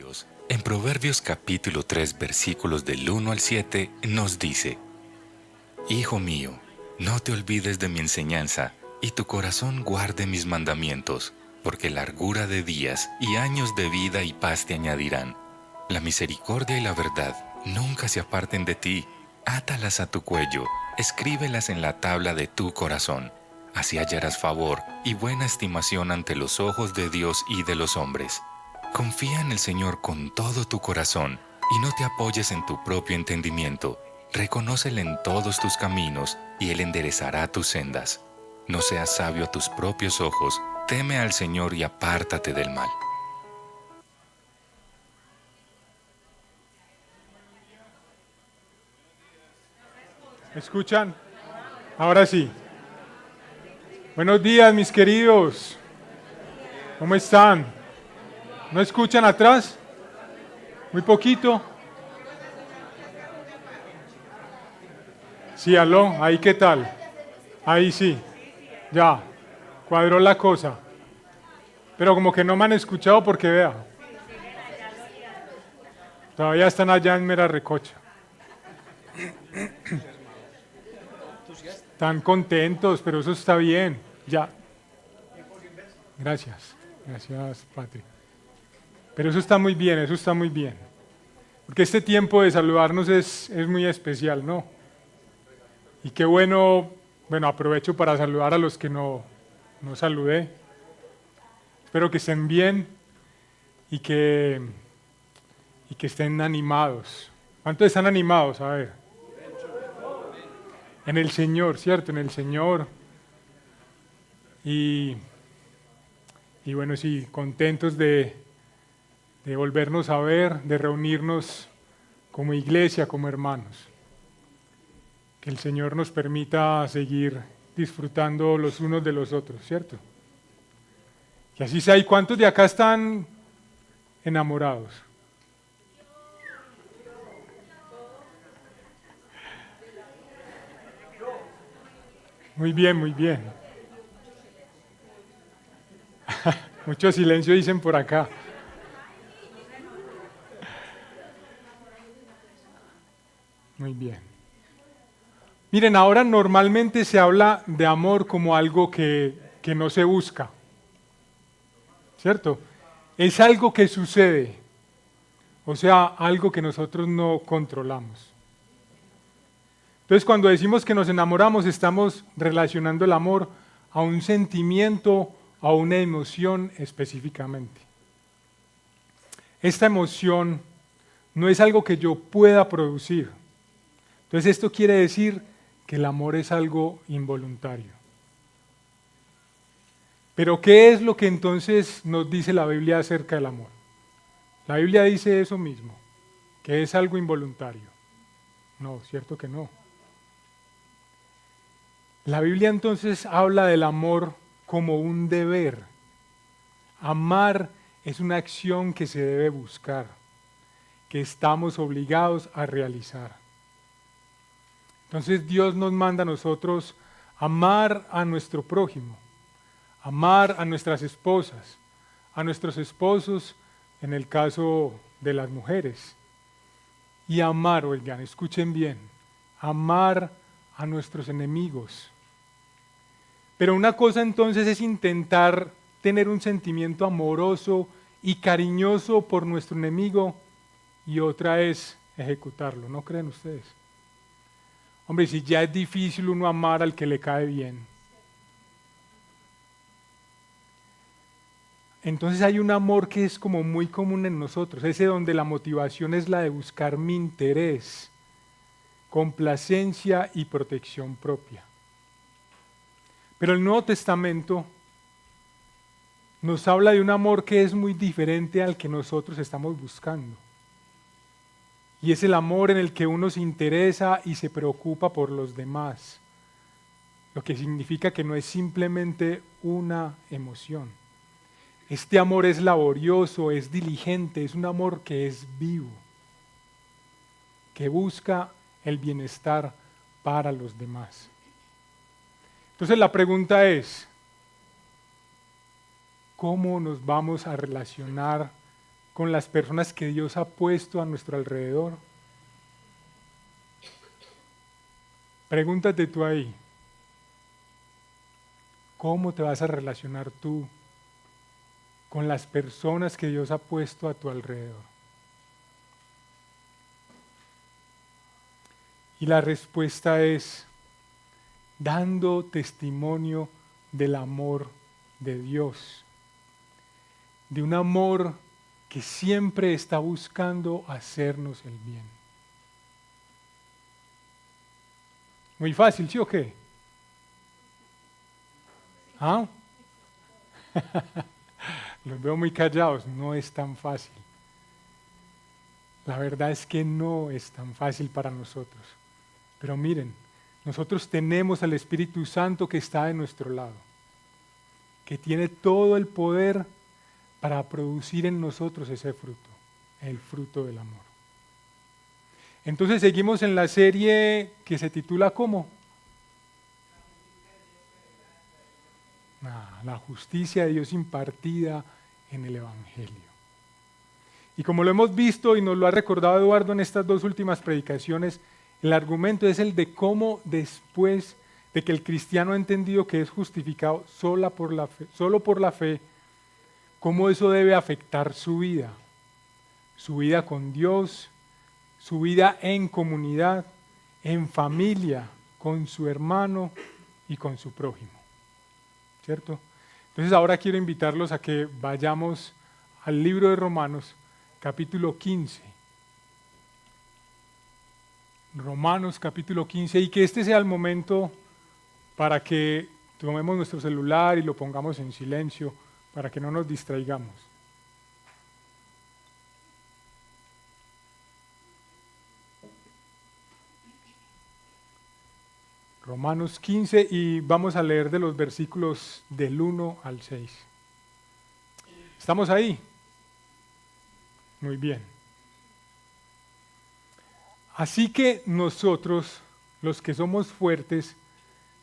Dios, en Proverbios capítulo 3 versículos del 1 al 7, nos dice: Hijo mío, no te olvides de mi enseñanza, y tu corazón guarde mis mandamientos, porque largura de días y años de vida y paz te añadirán. La misericordia y la verdad nunca se aparten de ti. Átalas a tu cuello, escríbelas en la tabla de tu corazón. Así hallarás favor y buena estimación ante los ojos de Dios y de los hombres. Confía en el Señor con todo tu corazón y no te apoyes en tu propio entendimiento. Reconócele en todos tus caminos y Él enderezará tus sendas. No seas sabio a tus propios ojos, teme al Señor y apártate del mal. ¿Me escuchan? Ahora sí. Buenos días, mis queridos. ¿Cómo están? ¿No escuchan atrás? ¿Muy poquito? Sí, aló, ahí qué tal. Ahí sí, ya, cuadró la cosa. Pero como que no me han escuchado porque vea, todavía están allá en mera recocha. Están contentos, pero eso está bien. Ya. Gracias, gracias, Patri. Pero eso está muy bien, eso está muy bien. Porque este tiempo de saludarnos es muy especial, ¿no? Y qué bueno, aprovecho para saludar a los que no saludé. Espero que estén bien y que estén animados. ¿Cuántos están animados? A ver. En el Señor, ¿cierto? En el Señor. Y, y bueno, sí, contentos de volvernos a ver, de reunirnos como iglesia, como hermanos. Que el Señor nos permita seguir disfrutando los unos de los otros, ¿cierto? Que así sea. ¿Y cuántos de acá están enamorados? Muy bien, muy bien. Mucho silencio dicen por acá. Muy bien. Miren, ahora normalmente se habla de amor como algo que no se busca, ¿cierto? Es algo que sucede, o sea, algo que nosotros no controlamos. Entonces, cuando decimos que nos enamoramos, estamos relacionando el amor a un sentimiento, a una emoción específicamente. Esta emoción no es algo que yo pueda producir. Entonces, esto quiere decir que el amor es algo involuntario. Pero ¿qué es lo que entonces nos dice la Biblia acerca del amor? La Biblia dice eso mismo, que es algo involuntario. No, cierto que no. La Biblia entonces habla del amor como un deber. Amar es una acción que se debe buscar, que estamos obligados a realizar. Entonces Dios nos manda a nosotros amar a nuestro prójimo, amar a nuestras esposas, a nuestros esposos en el caso de las mujeres. Y amar, oigan, escuchen bien, amar a nuestros enemigos. Pero una cosa entonces es intentar tener un sentimiento amoroso y cariñoso por nuestro enemigo y otra es ejecutarlo, ¿no creen ustedes? Hombre, si ya es difícil uno amar al que le cae bien. Entonces hay un amor que es como muy común en nosotros, ese donde la motivación es la de buscar mi interés, complacencia y protección propia. Pero el Nuevo Testamento nos habla de un amor que es muy diferente al que nosotros estamos buscando. Y es el amor en el que uno se interesa y se preocupa por los demás, lo que significa que no es simplemente una emoción. Este amor es laborioso, es diligente, es un amor que es vivo, que busca el bienestar para los demás. Entonces la pregunta es, ¿cómo nos vamos a relacionar con las personas que Dios ha puesto a nuestro alrededor? Pregúntate tú ahí, ¿cómo te vas a relacionar tú con las personas que Dios ha puesto a tu alrededor? Y la respuesta es dando testimonio del amor de Dios, de un amor que siempre está buscando hacernos el bien. Muy fácil, ¿sí o qué? ¿Ah? Los veo muy callados, no es tan fácil. La verdad es que no es tan fácil para nosotros. Pero miren, nosotros tenemos al Espíritu Santo que está de nuestro lado, que tiene todo el poder para producir en nosotros ese fruto, el fruto del amor. Entonces seguimos en la serie que se titula ¿cómo? La justicia de Dios impartida en el Evangelio. Y como lo hemos visto y nos lo ha recordado Eduardo en estas dos últimas predicaciones, el argumento es el de cómo después de que el cristiano ha entendido que es justificado solo por la fe, cómo eso debe afectar su vida con Dios, su vida en comunidad, en familia, con su hermano y con su prójimo. ¿Cierto? Entonces ahora quiero invitarlos a que vayamos al libro de Romanos, capítulo 15. Romanos capítulo 15, y que este sea el momento para que tomemos nuestro celular y lo pongamos en silencio, para que no nos distraigamos. Romanos 15 y vamos a leer de los versículos del 1 al 6. ¿Estamos ahí? Muy bien. Así que nosotros, los que somos fuertes,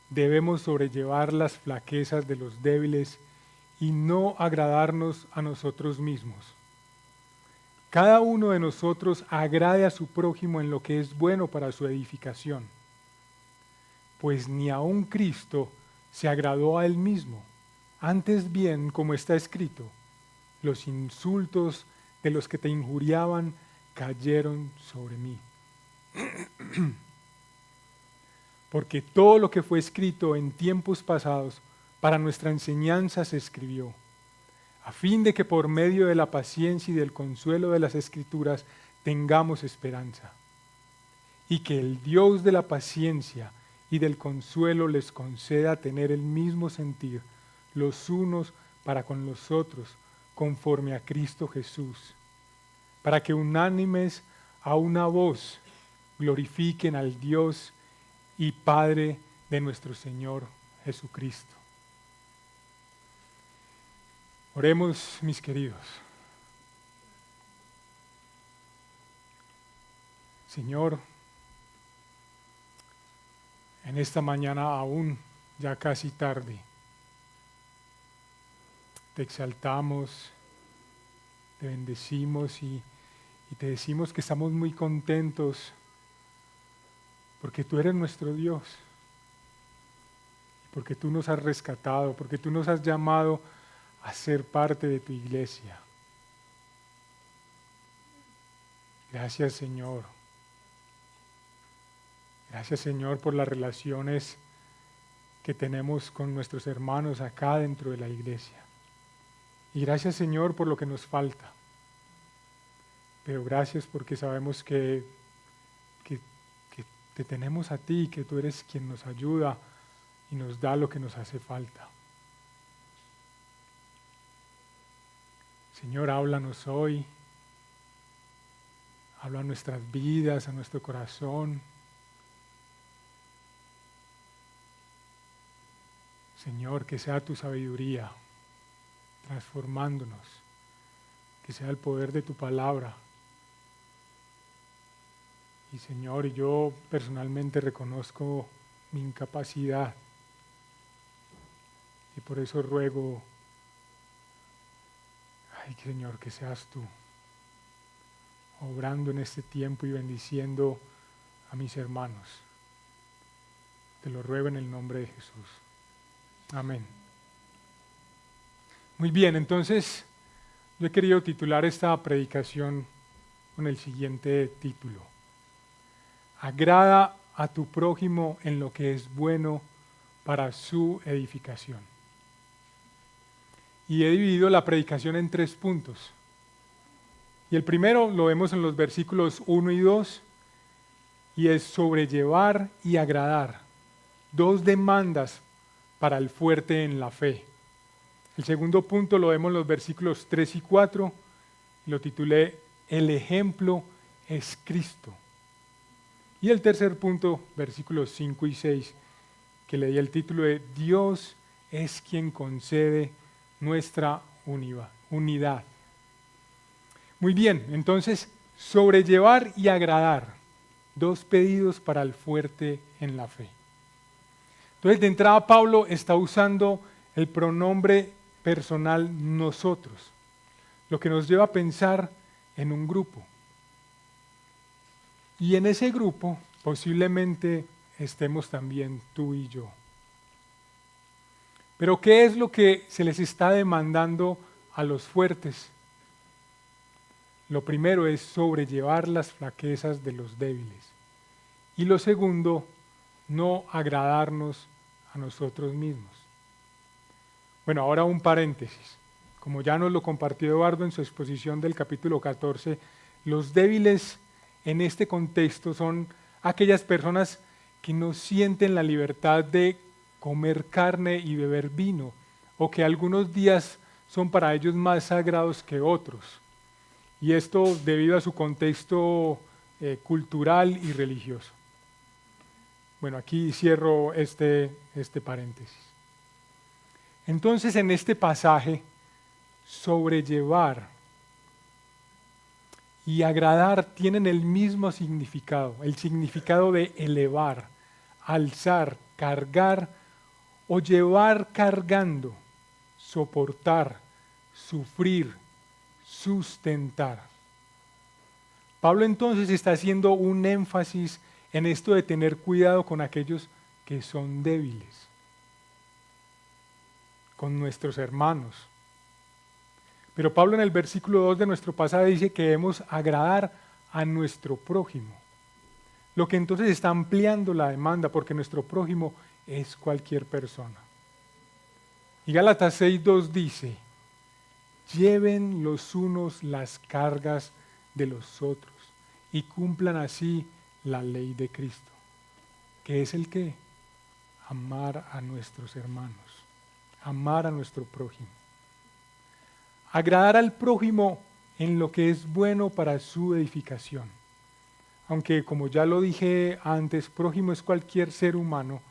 debemos sobrellevar las flaquezas de los débiles y no agradarnos a nosotros mismos. Cada uno de nosotros agrade a su prójimo en lo que es bueno para su edificación. Pues ni aun Cristo se agradó a él mismo. Antes bien, como está escrito, los insultos de los que te injuriaban cayeron sobre mí. Porque todo lo que fue escrito en tiempos pasados para nuestra enseñanza se escribió, a fin de que por medio de la paciencia y del consuelo de las Escrituras tengamos esperanza. Y que el Dios de la paciencia y del consuelo les conceda tener el mismo sentir los unos para con los otros, conforme a Cristo Jesús, para que unánimes a una voz glorifiquen al Dios y Padre de nuestro Señor Jesucristo. Oremos, mis queridos. Señor, en esta mañana aún ya casi tarde, te exaltamos, te bendecimos y te decimos que estamos muy contentos porque tú eres nuestro Dios, porque tú nos has rescatado, porque tú nos has llamado a ser parte de tu iglesia. Gracias, Señor. Gracias, Señor, por las relaciones que tenemos con nuestros hermanos acá dentro de la iglesia. Y gracias, Señor, por lo que nos falta. Pero gracias porque sabemos que te tenemos a ti, que tú eres quien nos ayuda y nos da lo que nos hace falta. Señor, háblanos hoy. Habla a nuestras vidas, a nuestro corazón. Señor, que sea tu sabiduría transformándonos, que sea el poder de tu palabra. Y Señor, yo personalmente reconozco mi incapacidad y por eso ruego, ay Señor, que seas tú. obrando en este tiempo y bendiciendo a mis hermanos. Te lo ruego en el nombre de Jesús. Amén. Muy bien, entonces yo he querido titular esta predicación con el siguiente título: Agrada a tu prójimo en lo que es bueno para su edificación. Y he dividido la predicación en 3 puntos. Y el primero lo vemos en los versículos 1 y 2, y es sobrellevar y agradar. 2 demandas para el fuerte en la fe. El segundo punto lo vemos en los versículos 3 y 4, y lo titulé El ejemplo es Cristo. Y el tercer punto, versículos 5 y 6, que le di el título de Dios es quien concede nuestra unidad. Muy bien, entonces, sobrellevar y agradar. 2 pedidos para el fuerte en la fe. Entonces, de entrada, Pablo está usando el pronombre personal nosotros, lo que nos lleva a pensar en un grupo. Y en ese grupo posiblemente estemos también tú y yo. Pero ¿qué es lo que se les está demandando a los fuertes? Lo primero es sobrellevar las flaquezas de los débiles. Y lo segundo, no agradarnos a nosotros mismos. Bueno, ahora un paréntesis. Como ya nos lo compartió Eduardo en su exposición del capítulo 14, los débiles en este contexto son aquellas personas que no sienten la libertad de comer carne y beber vino, o que algunos días son para ellos más sagrados que otros. Y esto debido a su contexto cultural y religioso. Bueno, aquí cierro este paréntesis. Entonces, en este pasaje, sobrellevar y agradar tienen el mismo significado, el significado de elevar, alzar, cargar o llevar cargando, soportar, sufrir, sustentar. Pablo entonces está haciendo un énfasis en esto de tener cuidado con aquellos que son débiles, con nuestros hermanos. Pero Pablo en el versículo 2 de nuestro pasaje dice que debemos agradar a nuestro prójimo, lo que entonces está ampliando la demanda porque nuestro prójimo es cualquier persona. Y Gálatas 6:2 dice: lleven los unos las cargas de los otros y cumplan así la ley de Cristo, que es el que amar a nuestros hermanos, amar a nuestro prójimo. Agradar al prójimo en lo que es bueno para su edificación. Aunque, como ya lo dije antes, prójimo es cualquier ser humano,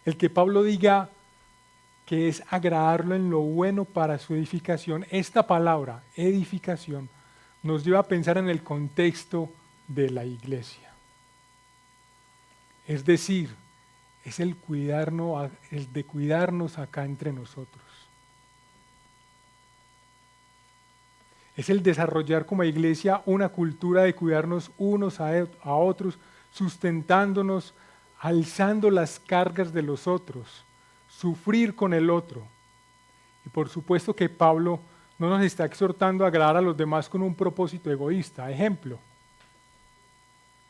el que Pablo diga que es agradarlo en lo bueno para su edificación, esta palabra, edificación, nos lleva a pensar en el contexto de la iglesia. Es decir, es el de cuidarnos acá entre nosotros. Es el desarrollar como iglesia una cultura de cuidarnos unos a otros, sustentándonos, alzando las cargas de los otros, sufrir con el otro. Y por supuesto que Pablo no nos está exhortando a agradar a los demás con un propósito egoísta. Ejemplo,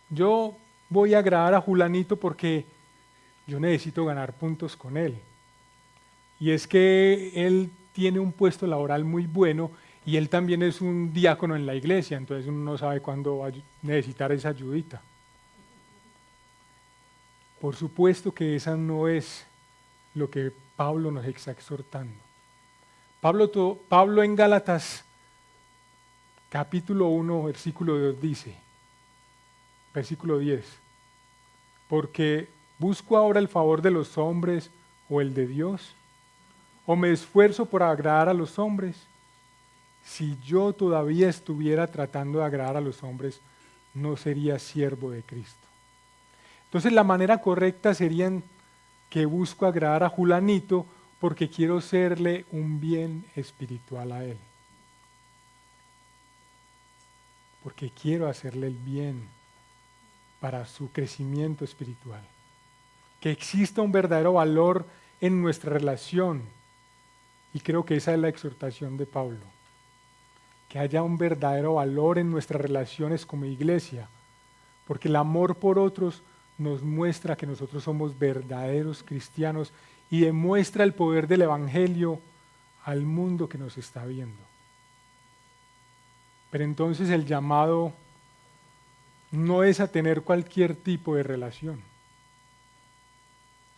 yo voy a agradar a Julanito porque yo necesito ganar puntos con él. Y es que él tiene un puesto laboral muy bueno y él también es un diácono en la iglesia, entonces uno no sabe cuándo va a necesitar esa ayudita. Por supuesto que esa no es lo que Pablo nos está exhortando. Pablo en Gálatas capítulo 1, versículo 2 dice, versículo 10, porque ¿busco ahora el favor de los hombres o el de Dios? ¿O me esfuerzo por agradar a los hombres? Si yo todavía estuviera tratando de agradar a los hombres, no sería siervo de Cristo. Entonces la manera correcta sería que busco agradar a Julanito porque quiero serle un bien espiritual a él. porque quiero hacerle el bien para su crecimiento espiritual. Que exista un verdadero valor en nuestra relación. Y creo que esa es la exhortación de Pablo. Que haya un verdadero valor en nuestras relaciones como iglesia, porque el amor por otros nos muestra que nosotros somos verdaderos cristianos y demuestra el poder del Evangelio al mundo que nos está viendo. Pero entonces el llamado no es a tener cualquier tipo de relación.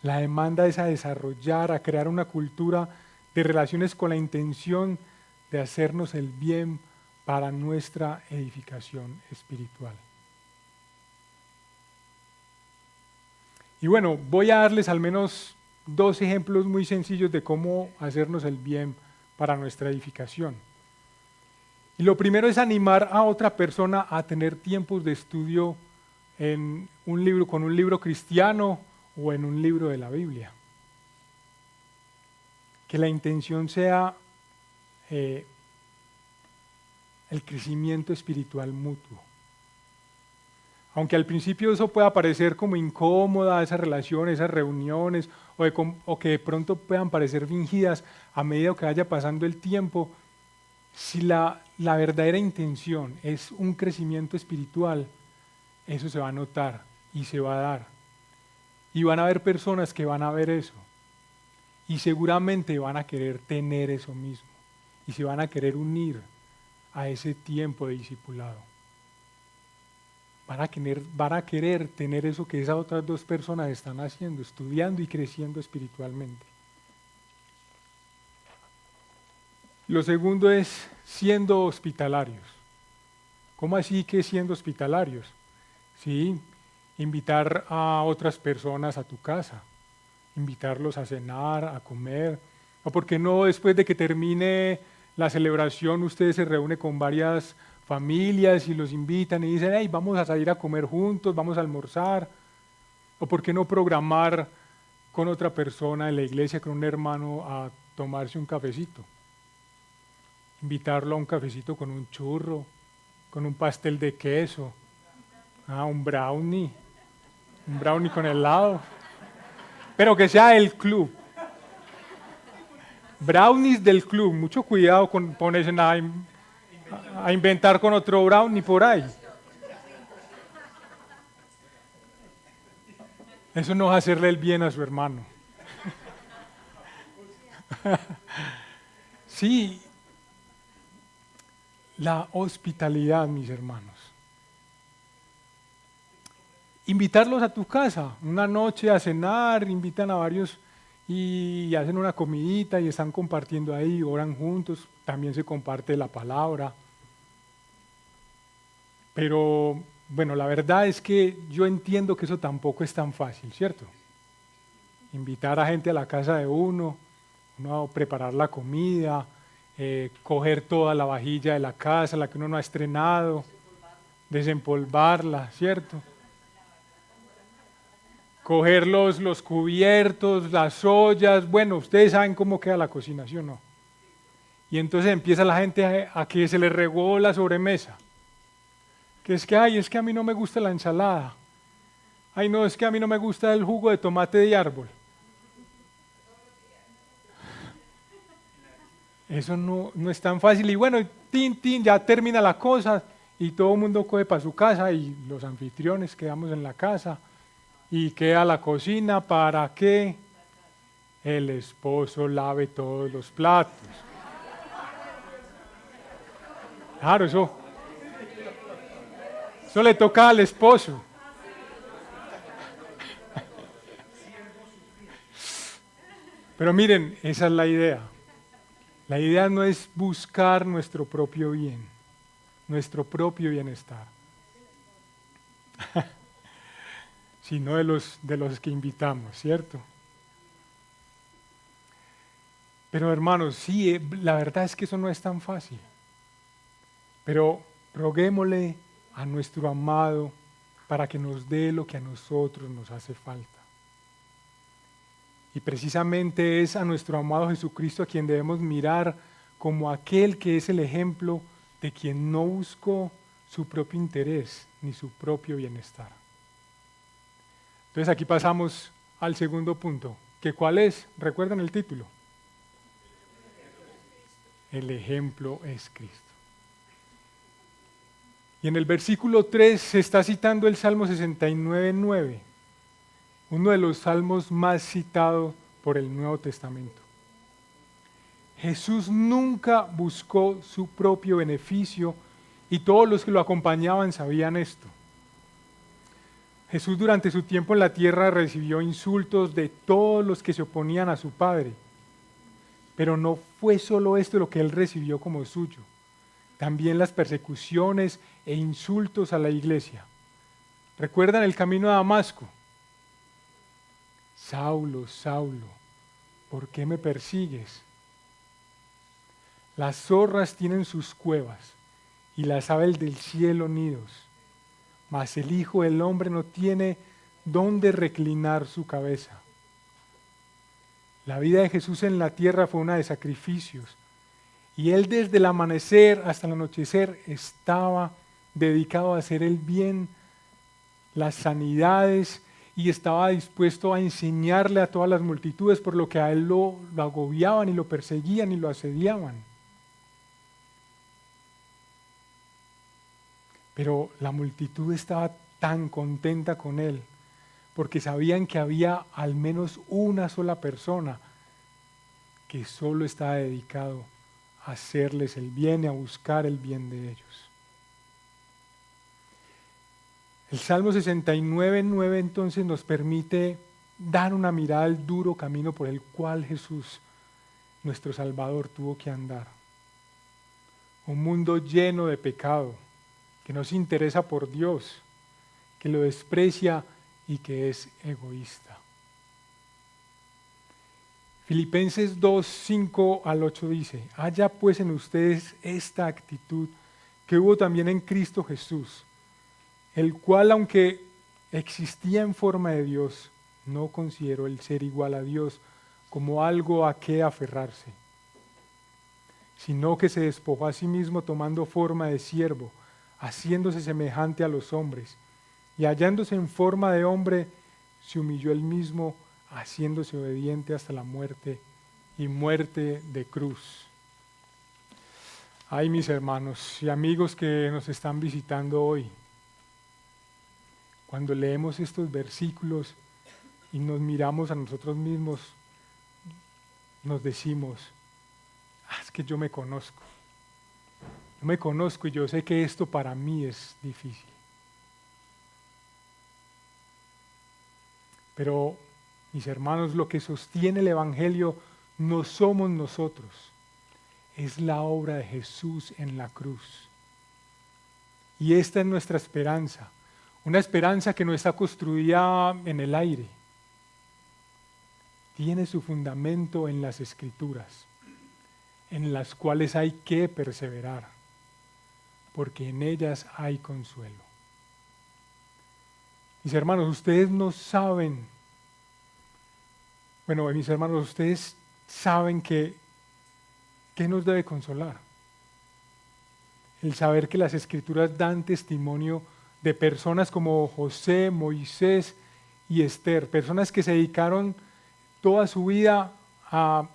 La demanda es a desarrollar, a crear una cultura de relaciones con la intención de hacernos el bien para nuestra edificación espiritual. Y bueno, voy a darles al menos 2 ejemplos muy sencillos de cómo hacernos el bien para nuestra edificación. Y lo primero es animar a otra persona a tener tiempos de estudio en un libro, con un libro cristiano o en un libro de la Biblia. Que la intención sea el crecimiento espiritual mutuo. Aunque al principio eso pueda parecer como incómoda, esa relación, esas reuniones, o que de pronto puedan parecer fingidas a medida que vaya pasando el tiempo, si la verdadera intención es un crecimiento espiritual, eso se va a notar y se va a dar. Y van a haber personas que van a ver eso. Y seguramente van a querer tener eso mismo. Y se van a querer unir a ese tiempo de discipulado. Van a querer tener eso que esas otras 2 personas están haciendo, estudiando y creciendo espiritualmente. Lo segundo es siendo hospitalarios. ¿Cómo así que siendo hospitalarios? Sí, invitar a otras personas a tu casa, invitarlos a cenar, a comer, o por qué no después de que termine la celebración ustedes se reúnen con varias familias y los invitan y dicen, hey, vamos a salir a comer juntos, vamos a almorzar, o por qué no programar con otra persona en la iglesia, con un hermano, a tomarse un cafecito, invitarlo a un cafecito con un churro, con un pastel de queso, un brownie con helado, pero que sea el club. Brownies del club, mucho cuidado con ponerse a inventar con otro brownie por ahí. Eso no es hacerle el bien a su hermano. Sí, la hospitalidad, mis hermanos. Invitarlos a tu casa, una noche a cenar, invitan a varios y hacen una comidita y están compartiendo ahí, oran juntos, también se comparte la palabra. Pero bueno, la verdad es que yo entiendo que eso tampoco es tan fácil, ¿cierto? Invitar a gente a la casa de uno preparar la comida, coger toda la vajilla de la casa, la que uno no ha estrenado, desempolvarla, ¿cierto? Coger los cubiertos, las ollas, bueno, ustedes saben cómo queda la cocina, ¿sí o no? Y entonces empieza la gente a que se le regó la sobremesa. Que es que, ay, es que a mí no me gusta la ensalada. Ay, no, es que a mí no me gusta el jugo de tomate de árbol. Eso no es tan fácil. Y bueno, ya termina la cosa y todo el mundo coge para su casa y los anfitriones quedamos en la casa y queda la cocina para que el esposo lave todos los platos. Claro, eso le toca al esposo. Pero miren, esa es la idea. La idea no es buscar nuestro propio bien, nuestro propio bienestar, sino de los que invitamos, ¿cierto? Pero hermanos, sí, la verdad es que eso no es tan fácil. Pero roguémosle a nuestro amado para que nos dé lo que a nosotros nos hace falta. Y precisamente es a nuestro amado Jesucristo a quien debemos mirar como aquel que es el ejemplo de quien no buscó su propio interés ni su propio bienestar. Entonces aquí pasamos al segundo punto, que ¿cuál es? ¿Recuerdan el título? El ejemplo es Cristo. Y en el versículo 3 se está citando el Salmo 69:9, uno de los salmos más citados por el Nuevo Testamento. Jesús nunca buscó su propio beneficio y todos los que lo acompañaban sabían esto. Jesús durante su tiempo en la tierra recibió insultos de todos los que se oponían a su Padre, pero no fue solo esto lo que él recibió como suyo, también las persecuciones e insultos a la iglesia. ¿Recuerdan el camino a Damasco? Saulo, Saulo, ¿por qué me persigues? Las zorras tienen sus cuevas y las aves del cielo nidos, mas el Hijo del Hombre no tiene dónde reclinar su cabeza. La vida de Jesús en la tierra fue una de sacrificios, y él desde el amanecer hasta el anochecer estaba dedicado a hacer el bien, las sanidades, y estaba dispuesto a enseñarle a todas las multitudes, por lo que a él lo agobiaban y lo perseguían y lo asediaban. Pero la multitud estaba tan contenta con él, porque sabían que había al menos una sola persona que solo estaba dedicado a hacerles el bien y a buscar el bien de ellos. El Salmo 69:9 entonces nos permite dar una mirada al duro camino por el cual Jesús, nuestro Salvador, tuvo que andar. Un mundo lleno de pecado, que no se interesa por Dios, que lo desprecia y que es egoísta. Filipenses 2:5-8 dice: haya pues en ustedes esta actitud que hubo también en Cristo Jesús, el cual, aunque existía en forma de Dios, no consideró el ser igual a Dios como algo a qué aferrarse, sino que se despojó a sí mismo tomando forma de siervo, haciéndose semejante a los hombres, y hallándose en forma de hombre, se humilló él mismo, haciéndose obediente hasta la muerte y muerte de cruz. Ay, mis hermanos y amigos que nos están visitando hoy, cuando leemos estos versículos y nos miramos a nosotros mismos, nos decimos: es que yo me conozco. Yo me conozco y yo sé que esto para mí es difícil. Pero, mis hermanos, lo que sostiene el Evangelio no somos nosotros, es la obra de Jesús en la cruz. Y esta es nuestra esperanza, una esperanza que no está construida en el aire. Tiene su fundamento en las Escrituras, en las cuales hay que perseverar, porque en ellas hay consuelo. Mis hermanos, ustedes no saben, mis hermanos, ustedes saben que nos debe consolar. El saber que las Escrituras dan testimonio de personas como José, Moisés y Esther, personas que se dedicaron toda su vida a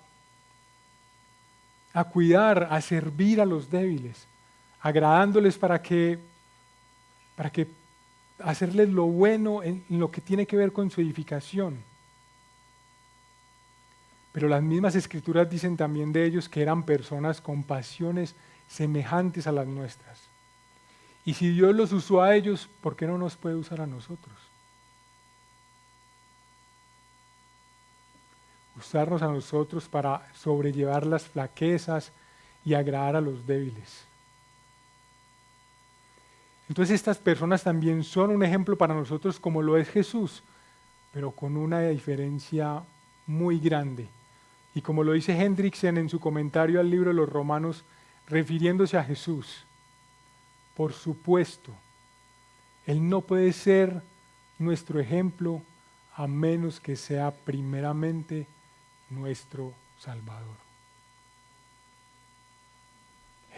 cuidar, a servir a los débiles, agradándoles para que hacerles lo bueno en lo que tiene que ver con su edificación. Pero las mismas Escrituras dicen también de ellos que eran personas con pasiones semejantes a las nuestras. Y si Dios los usó a ellos, ¿por qué no nos puede usar a nosotros? Usarnos a nosotros para sobrellevar las flaquezas y agradar a los débiles. Entonces estas personas también son un ejemplo para nosotros como lo es Jesús, pero con una diferencia muy grande. Y como lo dice Hendrickson en su comentario al libro de los Romanos, refiriéndose a Jesús, por supuesto, Él no puede ser nuestro ejemplo a menos que sea primeramente nuestro Salvador.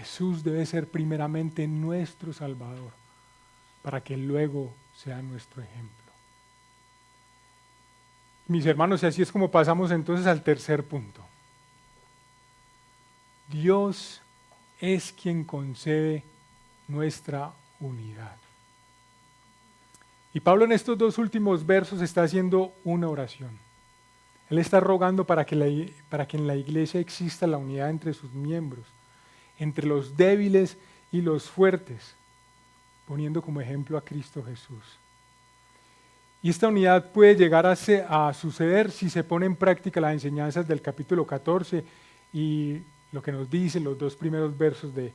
Jesús debe ser primeramente nuestro Salvador, para que luego sea nuestro ejemplo. Mis hermanos, y así es como pasamos entonces al tercer punto. Dios es quien concede nuestra unidad. Y Pablo en estos dos últimos versos está haciendo una oración. Él está rogando para que en la iglesia exista la unidad entre sus miembros, entre los débiles y los fuertes, poniendo como ejemplo a Cristo Jesús. Y esta unidad puede llegar a suceder si se pone en práctica las enseñanzas del capítulo 14 y lo que nos dicen los dos primeros versos de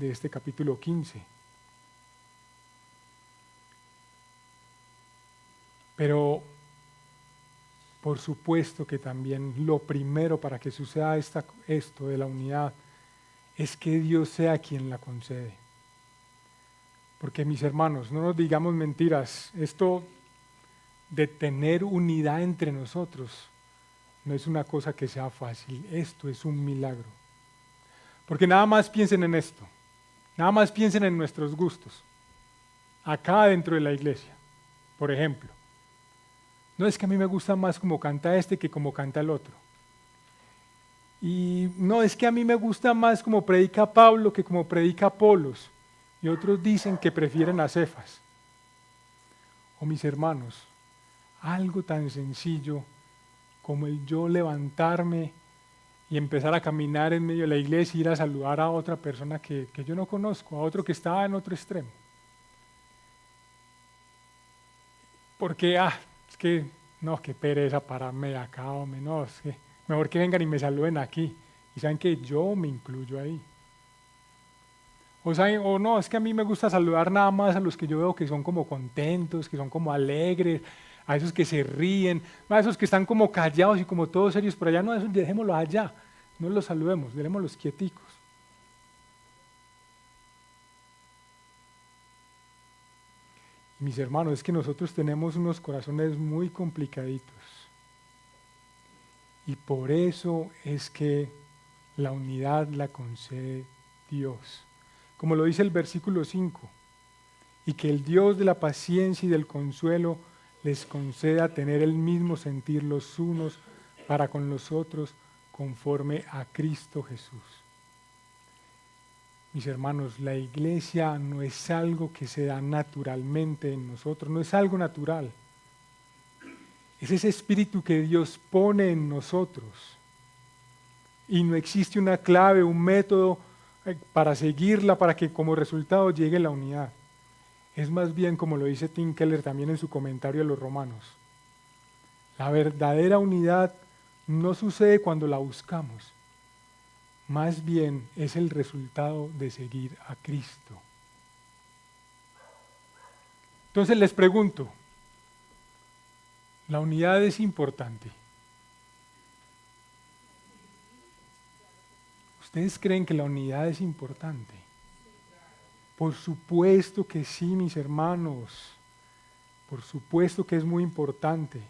este capítulo 15. Pero por supuesto que también lo primero para que suceda esto de la unidad es que Dios sea quien la concede. Porque mis hermanos, no nos digamos mentiras, esto de tener unidad entre nosotros no es una cosa que sea fácil, esto es un milagro. Porque nada más piensen en esto, nada más piensen en nuestros gustos, acá dentro de la iglesia, por ejemplo. No es que a mí me gusta más como canta este que como canta el otro. Y no es que a mí me gusta más como predica Pablo que como predica Apolos. Y otros dicen que prefieren a Cefas. O mis hermanos, algo tan sencillo como el yo levantarme y empezar a caminar en medio de la iglesia y ir a saludar a otra persona que yo no conozco, a otro que está en otro extremo. Porque, es que, no, qué pereza pararme de acá, hombre, no, es que mejor que vengan y me saluden aquí. Y saben que yo me incluyo ahí. O no, es que a mí me gusta saludar nada más a los que yo veo que son como contentos, que son como alegres, a esos que se ríen, a esos que están como callados y como todos serios por allá, no, esos dejémoslos allá, no los saludemos, dejémoslos quieticos. Y mis hermanos, es que nosotros tenemos unos corazones muy complicaditos. Y por eso es que la unidad la concede Dios. Como lo dice el versículo 5, y que el Dios de la paciencia y del consuelo les conceda tener el mismo sentir los unos para con los otros conforme a Cristo Jesús. Mis hermanos, la iglesia no es algo que se da naturalmente en nosotros, no es algo natural. Es ese espíritu que Dios pone en nosotros. Y no existe una clave, un método para seguirla, para que como resultado llegue la unidad. Es más bien como lo dice Tim Keller también en su comentario a los Romanos. La verdadera unidad no sucede cuando la buscamos, más bien es el resultado de seguir a Cristo. Entonces les pregunto, ¿la unidad es importante? ¿Ustedes creen que la unidad es importante? Por supuesto que sí, mis hermanos. Por supuesto que es muy importante.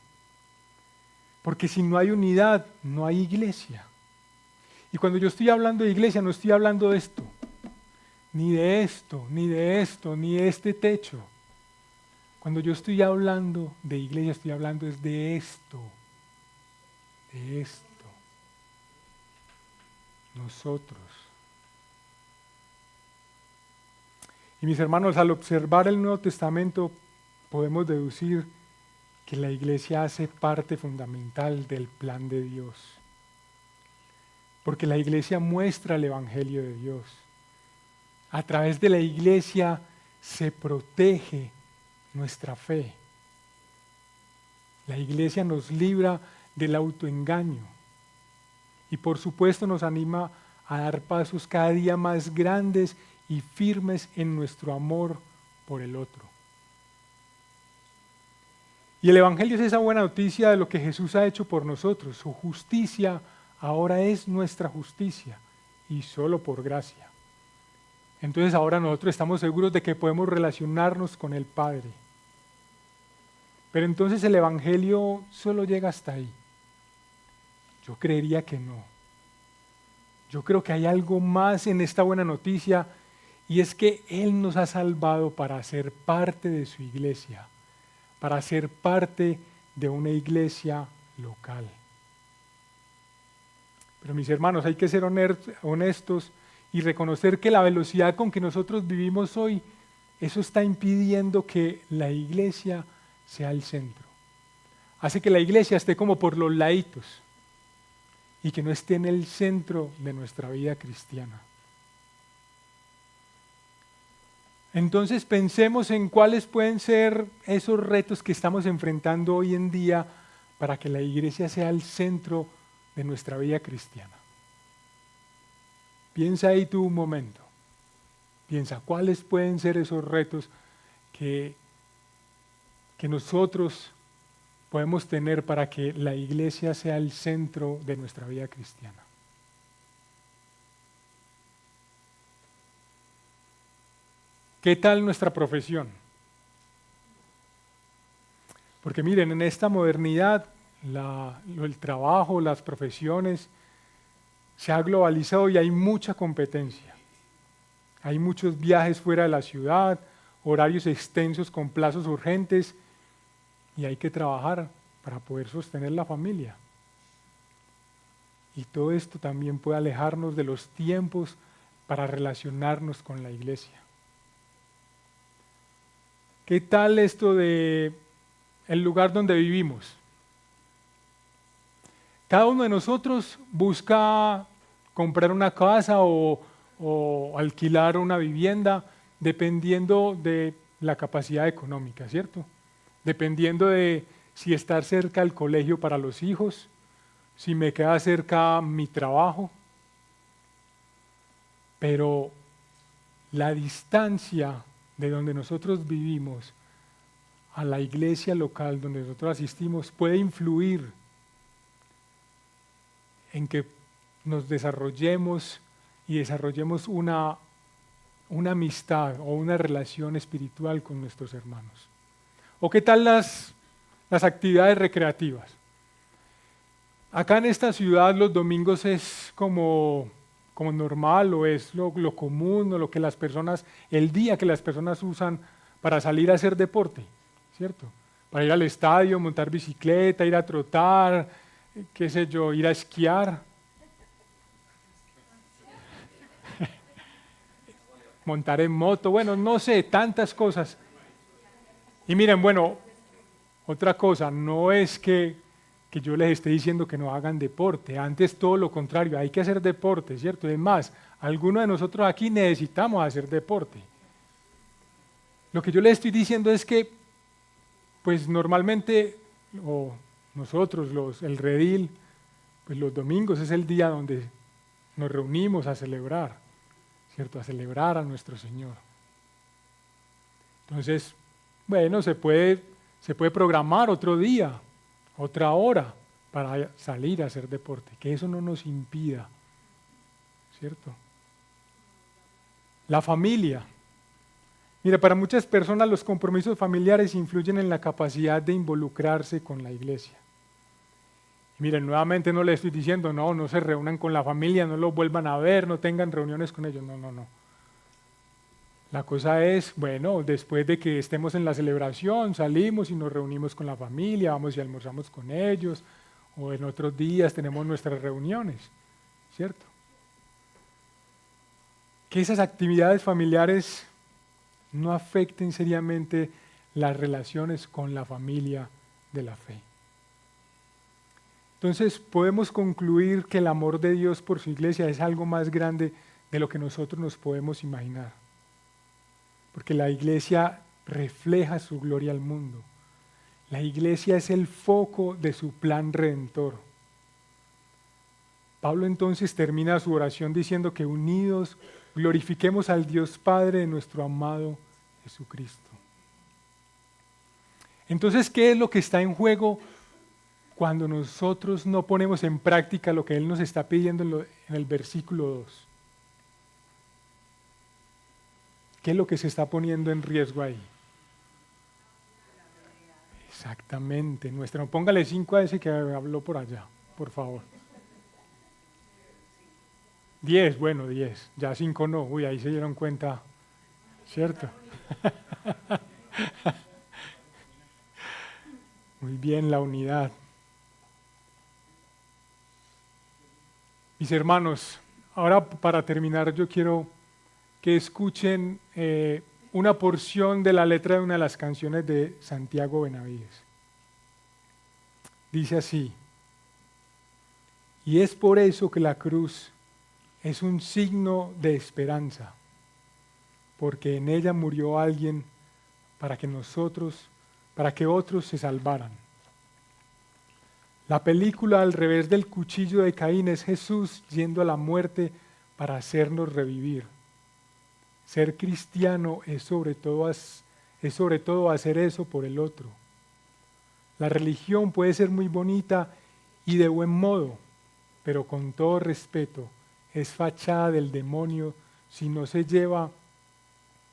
Porque si no hay unidad, no hay iglesia. Y cuando yo estoy hablando de iglesia, no estoy hablando de esto, ni de esto, ni de esto, ni de este techo. Cuando yo estoy hablando de iglesia, estoy hablando es de esto, de esto. Nosotros. Y mis hermanos, al observar el Nuevo Testamento, podemos deducir que la iglesia hace parte fundamental del plan de Dios. Porque la iglesia muestra el Evangelio de Dios. A través de la iglesia se protege nuestra fe. La iglesia nos libra del autoengaño. Y por supuesto nos anima a dar pasos cada día más grandes y firmes en nuestro amor por el otro. Y el Evangelio es esa buena noticia de lo que Jesús ha hecho por nosotros. Su justicia ahora es nuestra justicia y solo por gracia. Entonces ahora nosotros estamos seguros de que podemos relacionarnos con el Padre. Pero entonces el Evangelio solo llega hasta ahí. Yo creería que no. Yo creo que hay algo más en esta buena noticia y es que Él nos ha salvado para ser parte de su iglesia, para ser parte de una iglesia local. Pero mis hermanos, hay que ser honestos y reconocer que la velocidad con que nosotros vivimos hoy, eso está impidiendo que la iglesia sea el centro. Hace que la iglesia esté como por los laditos y que no esté en el centro de nuestra vida cristiana. Entonces pensemos en cuáles pueden ser esos retos que estamos enfrentando hoy en día para que la iglesia sea el centro de nuestra vida cristiana. Piensa ahí tú un momento. Piensa cuáles pueden ser esos retos que nosotros podemos tener para que la iglesia sea el centro de nuestra vida cristiana. ¿Qué tal nuestra profesión? Porque miren, en esta modernidad, el trabajo, las profesiones, se ha globalizado y hay mucha competencia. Hay muchos viajes fuera de la ciudad, horarios extensos con plazos urgentes y hay que trabajar para poder sostener la familia. Y todo esto también puede alejarnos de los tiempos para relacionarnos con la iglesia. ¿Qué tal esto de el lugar donde vivimos? Cada uno de nosotros busca comprar una casa o alquilar una vivienda dependiendo de la capacidad económica, ¿cierto? Dependiendo de si estar cerca del colegio para los hijos, si me queda cerca mi trabajo. Pero la distancia de donde nosotros vivimos a la iglesia local donde nosotros asistimos puede influir en que nos desarrollemos y desarrollemos una amistad o una relación espiritual con nuestros hermanos. ¿O qué tal las actividades recreativas? Acá en esta ciudad los domingos es como normal o es lo común o lo que las personas, el día que las personas usan para salir a hacer deporte, ¿cierto? Para ir al estadio, montar bicicleta, ir a trotar, qué sé yo, ir a esquiar. Montar en moto, bueno, no sé, tantas cosas. Y miren, bueno, otra cosa, no es que yo les esté diciendo que no hagan deporte, antes todo lo contrario, hay que hacer deporte, ¿cierto? Es más, algunos de nosotros aquí necesitamos hacer deporte. Lo que yo les estoy diciendo es que, pues normalmente, o nosotros, el redil, pues los domingos es el día donde nos reunimos a celebrar, ¿cierto? A celebrar a nuestro Señor. Entonces, bueno, se puede programar otro día, otra hora para salir a hacer deporte, que eso no nos impida, ¿cierto? La familia. Mira, para muchas personas los compromisos familiares influyen en la capacidad de involucrarse con la iglesia. Miren, nuevamente no le estoy diciendo, no se reúnan con la familia, no los vuelvan a ver, no tengan reuniones con ellos, no. La cosa es, bueno, después de que estemos en la celebración, salimos y nos reunimos con la familia, vamos y almorzamos con ellos, o en otros días tenemos nuestras reuniones, ¿cierto? Que esas actividades familiares no afecten seriamente las relaciones con la familia de la fe. Entonces podemos concluir que el amor de Dios por su iglesia es algo más grande de lo que nosotros nos podemos imaginar. Porque la iglesia refleja su gloria al mundo. La iglesia es el foco de su plan redentor. Pablo entonces termina su oración diciendo que unidos glorifiquemos al Dios Padre de nuestro amado Jesucristo. Entonces, ¿qué es lo que está en juego cuando nosotros no ponemos en práctica lo que Él nos está pidiendo en el versículo 2? ¿Qué es lo que se está poniendo en riesgo ahí? Exactamente, póngale 5 a ese que habló por allá, por favor. 10, bueno, 10. Ya 5 no. Uy, ahí se dieron cuenta, ¿cierto? Muy bien, la unidad. Mis hermanos, ahora para terminar yo quiero que escuchen una porción de la letra de una de las canciones de Santiago Benavides. Dice así: y es por eso que la cruz es un signo de esperanza, porque en ella murió alguien para que otros se salvaran. La película Al revés del cuchillo de Caín es Jesús yendo a la muerte para hacernos revivir. Ser cristiano es sobre todo hacer eso por el otro. La religión puede ser muy bonita y de buen modo, pero con todo respeto, es fachada del demonio si no se lleva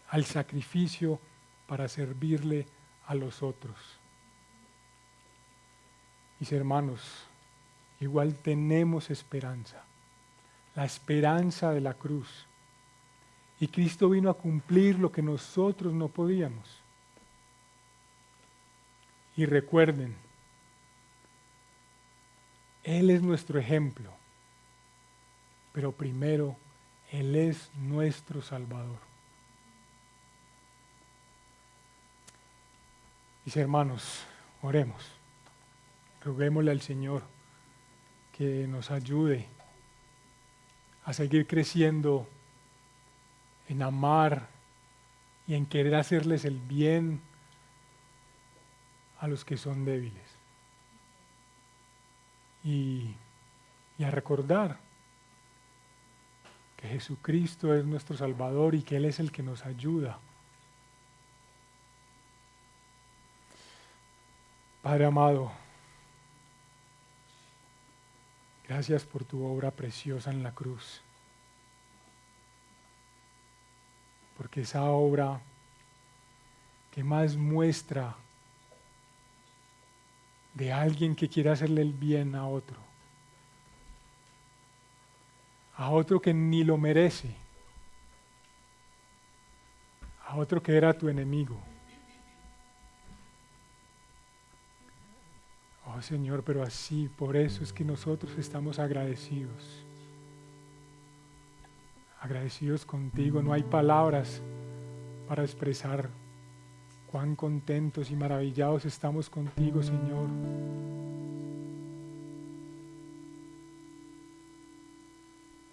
al sacrificio para servirle a los otros. Mis hermanos, igual tenemos esperanza, la esperanza de la cruz. Y Cristo vino a cumplir lo que nosotros no podíamos. Y recuerden, Él es nuestro ejemplo, pero primero, Él es nuestro Salvador. Mis hermanos, oremos. Roguémosle al Señor que nos ayude a seguir creciendo en amar y en querer hacerles el bien a los que son débiles. Y a recordar que Jesucristo es nuestro Salvador y que Él es el que nos ayuda. Padre amado, gracias por tu obra preciosa en la cruz, porque esa obra que más muestra de alguien que quiere hacerle el bien a otro que ni lo merece, a otro que era tu enemigo. Oh Señor, pero así, por eso es que nosotros estamos agradecidos. Agradecidos contigo, no hay palabras para expresar cuán contentos y maravillados estamos contigo, Señor.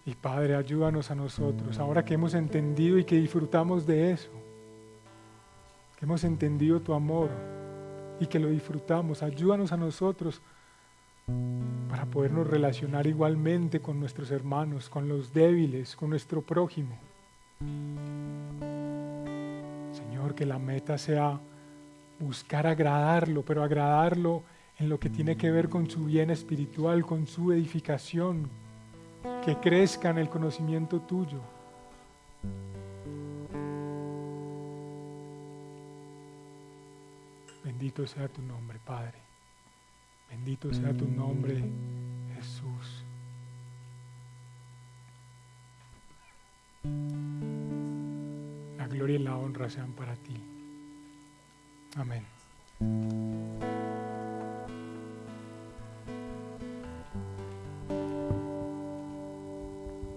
Y Padre, ayúdanos a nosotros, ahora que hemos entendido y que disfrutamos de eso, que hemos entendido tu amor y que lo disfrutamos, ayúdanos a nosotros para podernos relacionar igualmente con nuestros hermanos, con los débiles, con nuestro prójimo. Señor, que la meta sea buscar agradarlo, pero agradarlo en lo que tiene que ver con su bien espiritual, con su edificación, que crezca en el conocimiento tuyo. Bendito sea tu nombre, Padre. Bendito sea tu nombre, Jesús. La gloria y la honra sean para ti. Amén.